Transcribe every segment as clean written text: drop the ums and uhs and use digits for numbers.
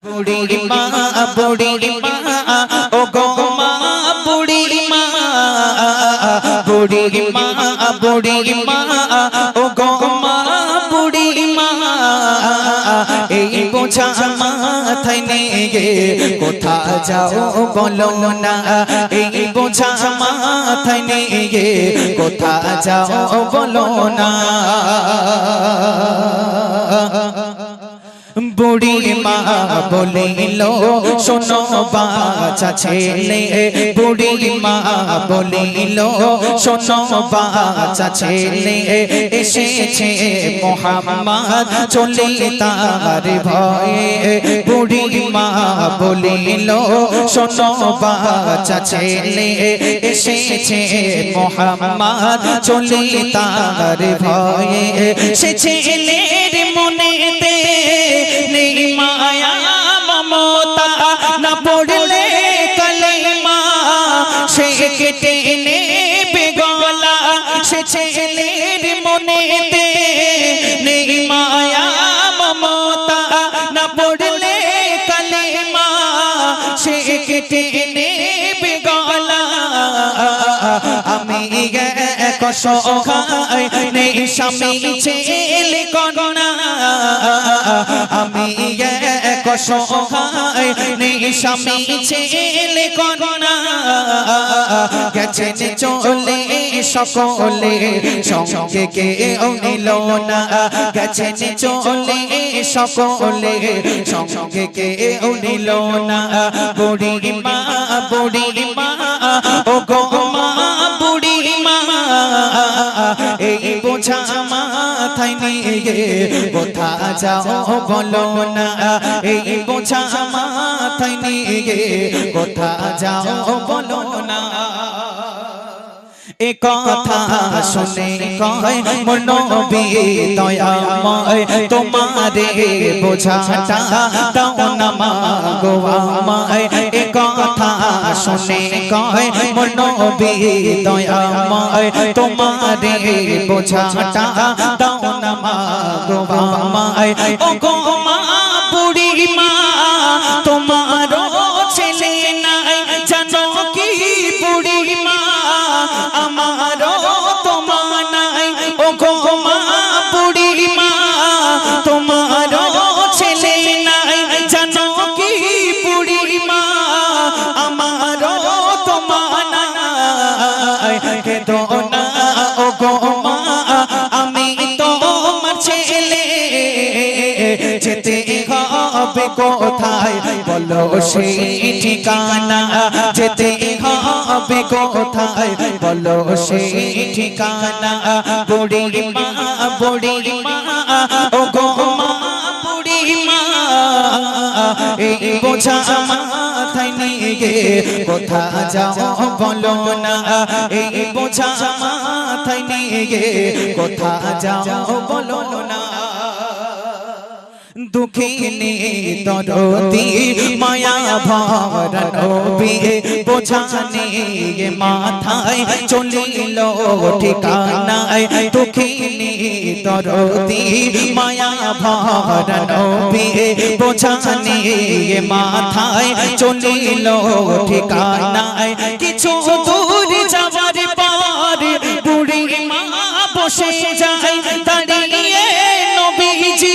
বুড়ি মা ও গো মা বুড়ি মা ও গো মা বুড়ি মা এই বোঝা মাথায় নিয়ে কোথা যাও বলো না এই বোঝা মাথায় নিয়ে কোথা যাও বলো না বুড়ি মা বলিল শোনো বাছা ছেলে বুড়ি মা বলিল শোনো বাছা ছেলে এসেছে মুহাম্মদ চলে তার ভয়ে বুড়ি মা বলিল শোনো বাছা ছেলে এসেছে মুহাম্মদ চলে তার ভয়ে সে ছেলের মনেতে নেই মায়া মমতা না পড়লে কলেমা সে কেটে নেবে গলা সে ছেলের মনেতে নেই মায়া মমতা না পড়লে কলেমা সে কেটে নেবে গলা আমি এক সহায় নেই স্বামী ছেলে কন্যা আমি এক সহায় নেই স্বামী ছেলে কন্যা গেছেন চলে সকলে সঙ্গে কেউ নিল না গেছেন চলে সকলে সঙ্গে কেউ নিল না বুড়ি মা ও গো মা বুড়ি মা এই বোঝা মাথায় নিয়ে কোথা যাও বলো না এই বোঝা মাথায় নিয়ে কোথা যাও বলো না এ কথা শুনে কয় মোর নবী দয়াময় তোমারে বোঝাটা দাও না মা গো আমায় এ কথা শুনে কয় মোর নবী দয়াময় তোমারে বোঝাটা দাও না মা গো আমায় ও গো মা বুড়ি মা তোমার ছেলে নাই জানো কি বুড়ি মা আমারও তোমা নাই ও গো মা বুড়ি মা তোমারও ছেলে নাই জানো কি বুড়ি মা আমারও তোমা নাই কেঁদো না ও গো মা আমি তোমার ছেলে যেতে হবে কোথায় বলো সেই ঠিকানা যেতে হবে কোথায় বলো সেই ঠিকানা বুড়ি মা ও গো মা বুড়ি মা এই বোঝা মাথায় নিয়ে কোথা যাও বলো না এই বোঝা মাথায় নিয়ে কোথা যাও বলো না দুঃখিনী দরদি মায়া ভরা নবী বোঝা নিয়ে মাথায় চলিল ঠিকানায় দুঃখিনী দরদি মায়া ভরা নবী বোঝা নিয়ে মাথায় চলিল ঠিকানায় কিছু দূর যাবার পর বুড়ি মা বসে যায় দাঁড়িয়ে নবীজি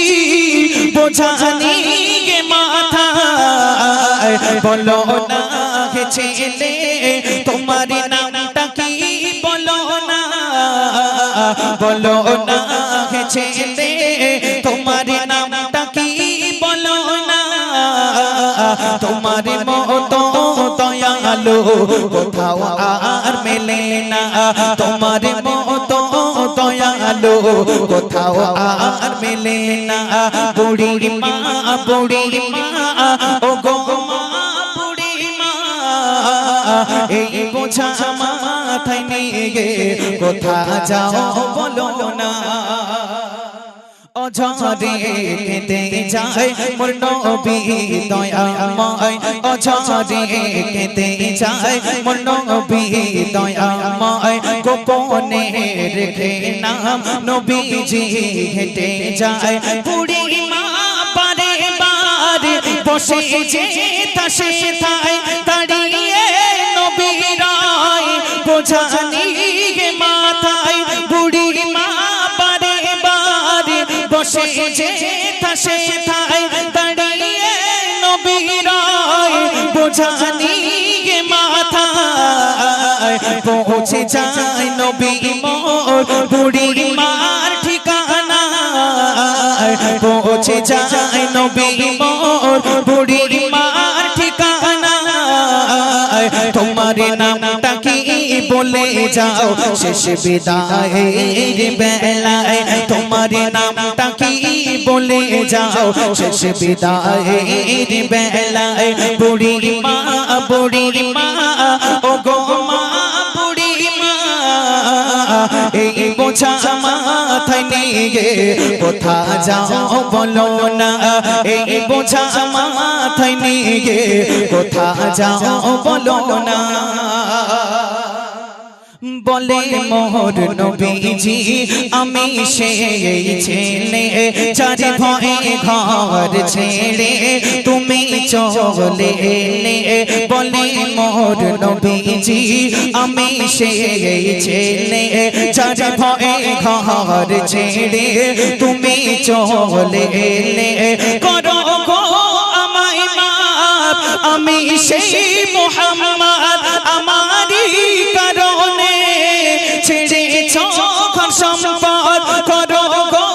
বোঝা নিয়ে মাথায় বলো না হে ছেলে তোমার নামটা কি বলো না হে ছেলে তোমার নামটা কি বলো না তোমার মতো দয়ালু কোথাও আর মেলে না তোমার মতো দয়ালু কোথাও আর মেলে না বুড়ি মা ও গো মা বুড়ি মা এই বোঝা মাথায় নিয়ে কোথা যাও বলো না অঝরে কেঁদে যায় মোর নবী দয়াময় অঝরে কেঁদে যায় মোর নবী দয়াময় গোপনে রেখে নাম নবীজি হেঁটে যায় বুড়ি মা বারে বারে বসে যে তাসে থাই দাঁড়িয়ে নবীরাই বোঝা নিয়ে মাথায় বুড়ি মা বারে বারে বসে যে তাসে থাই দাঁড়িয়ে নবীরাই বোঝা নিয়ে মাথায় পৌঁছে যায় নবী মোর বুড়ি মার ঠিকানা পৌঁছে যায় নবী মোর বুড়ি মার ঠিকানা তোমার নামটা কি বলে যাও শেষ বিদায়ের বেলায় তোমার নামটা কি বলে যাও শেষ বিদায়ের বেলায় বুড়ি মা ও গো মা বুড়ি মা এই বোঝা মাথায় নিয়ে কোথা যাও বলো না এই বোঝা মাথায় নিয়ে কোথা যাও বলো না বলে মোর নবীজি আমি সেই ছেলে চারি ভয়ে ঘর ছেড়ে তুমি চলে এলে বলে মোর নবীজি আমি সেই ছেলে চারি ভয়ে ঘর ছেড়ে তুমি চলে এলে করো গো আমায় মাফ আমি সেই মুহাম্মদ আমারই কারণে ছেড়েছ ঘর সম্পদ করো গো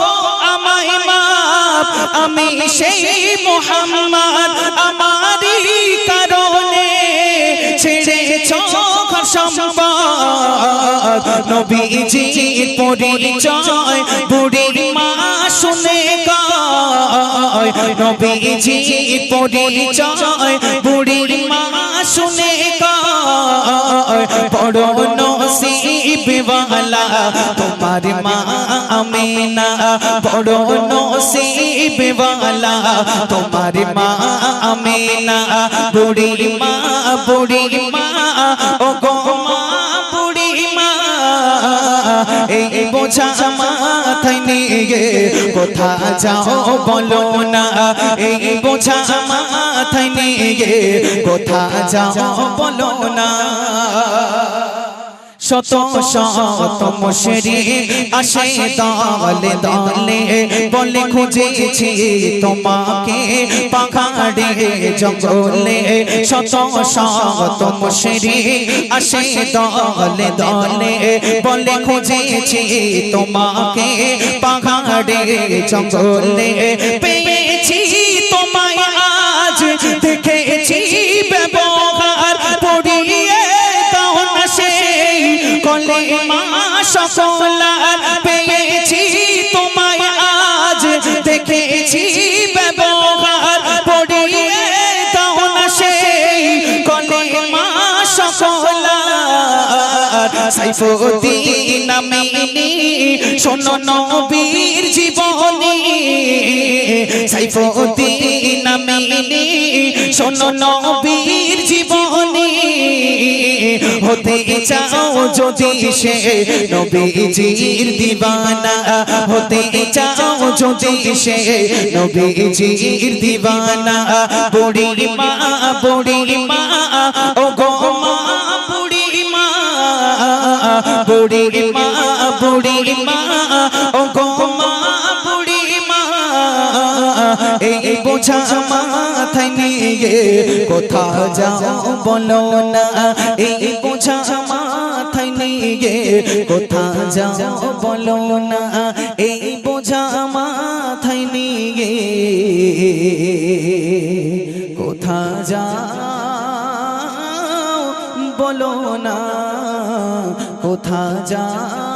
আমায় মাফ আমি সেই মুহাম্মদ আমারই কারণে ছেড়েছ ঘর সম্পদ নবীজির পরিচয় বুড়ি মা শুনে গায় নবীজির পরিচয় বুড়ি মা শুনে গায় বড় নসিব ওয়ালা তোমার মা আমিনা বড় নসিব ওয়ালা তোমার মা আমিনা বুড়ি মা ও গো মা বুড়ি মা এই বোঝা মাথায় নিয়ে কোথা যাও বলো না এই বোঝা মাথায় নিয়ে কোথা যাও বলো না শত শত মুশরিক আসে দলে দলে বলে খুঁজেছি তোমাকে পাহাড়ে জঙ্গলে শত শত মুশরিক আসে দলে দলে বলে খুঁজেছি তোমাকে পাহাড়ে জঙ্গলে পেয়েছি তোমায় আজ দেখেছি ব্যবহার পড়িয়ে দাও না সেই কলে মা সকলার পেয়েছি তোমায় আজ দেখেছি ব্যবহার পড়িয়ে দাও না সেই কলে মা সকলার সাইফুদ্দিন আমিনী শোনো নবীর জীবনী সাইফুদ্দিন আমিনী শোনো নবীর জীবনী হতে চাও যদি সে নবীজির দিওয়ানা হতে চাও যদি সে নবীজির দিওয়ানা বুড়ি মা ও গো মা বুড়ি মা ও গো মা বুড়ি মা এই বোঝা মাথায় নিয়ে কোথা যাও বলো না এই বোঝা মাথায় নিয়ে কোথা যাও বলো না এই বোঝা মাথায় নিয়ে কোথা যাও বলো না কোথা যাও